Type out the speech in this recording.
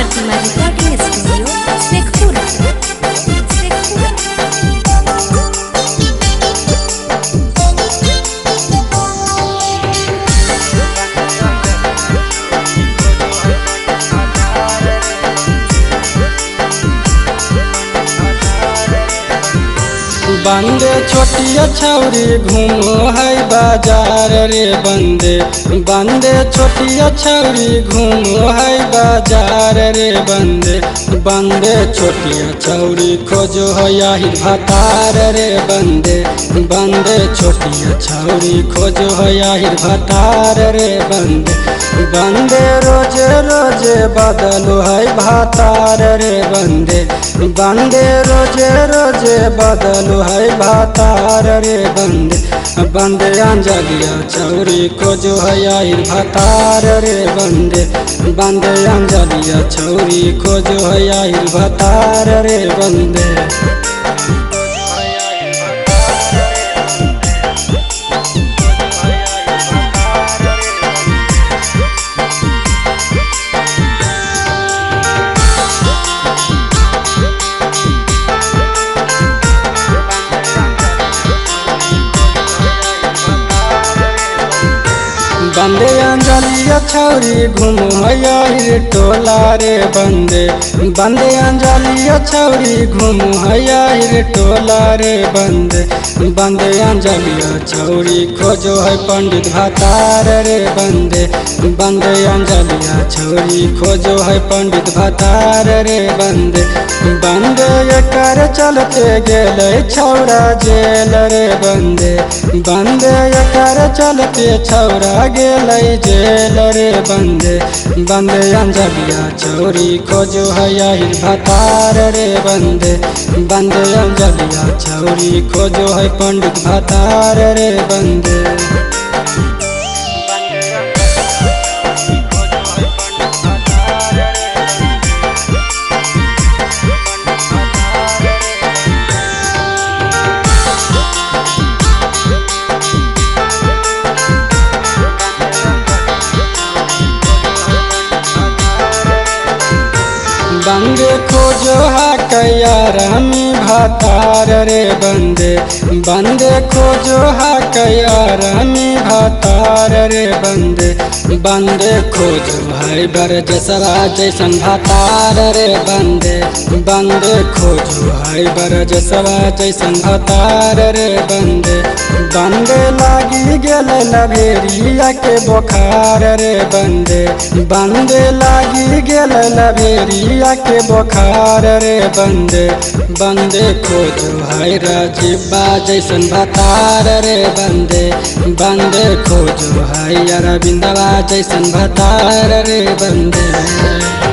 प्रतिमा recording studio Sheikhpura. बंदे छोटिया छौरी घूमो है बाजार रे बंदे बंदे छोटिया छौरी घूमो है बाजार रे बंदे बंदे छोटिया छौरी खोजो है याहिर भतार रे बंदे बंदे छोटिया छौरी खोजो है याहिर भतार रे बंदे बंदे रोजे रोजे बदलो है भतार रे बंदे बंदे रोजे रोजे बदलो है भतार रे बंदे बंदे अंजलिया छौरी खोजो है याहिर भतार रे बंदे बंदे अंजलिया छौरी खोजो है याहिर भतार रे बंदे। बंदे अंजलिया छौरी घूमो याहिर टोला रे बंदे बंदे अंजलिया छौरी घूमो याहिर टोला रे बंदे बंदे अंजलिया छौरी खोजो है पंडित भतार रे बंदे बंदे अंजलिया छौरी खोजो है पंडित भतार रे बंदे बंदे एकर चलते गेले छौरा जेल रे बंदे बंदे एकर चलते छौरा गेले जेल रे बंदे बंदे अंजलिया छौरी खोजो है याहिर भतार रे बंदे बंदे अंजलिया छौरी खोजो है पंडित भतार रे बंदे। बंदे खोजो हा कैया रामी भतार रे बंदे बंदे खोजो हा कैया रामी भतार रे बंदे बंदे खोजो है बरजसवा जैसन भतार रे बंदे बंदे खोजो है बरजसवा जैसन भतार रे बंदे बंदे लागी गेले लभेरिया के बोखार रे बंदे बंदे लागी गेले लभेरिया के बोखार रे बंदे बंदे खोजो है राजीबा जैसन भतार रे बंदे बंदे खोजो है अरविंदवा जैसन भतार रे बंदे।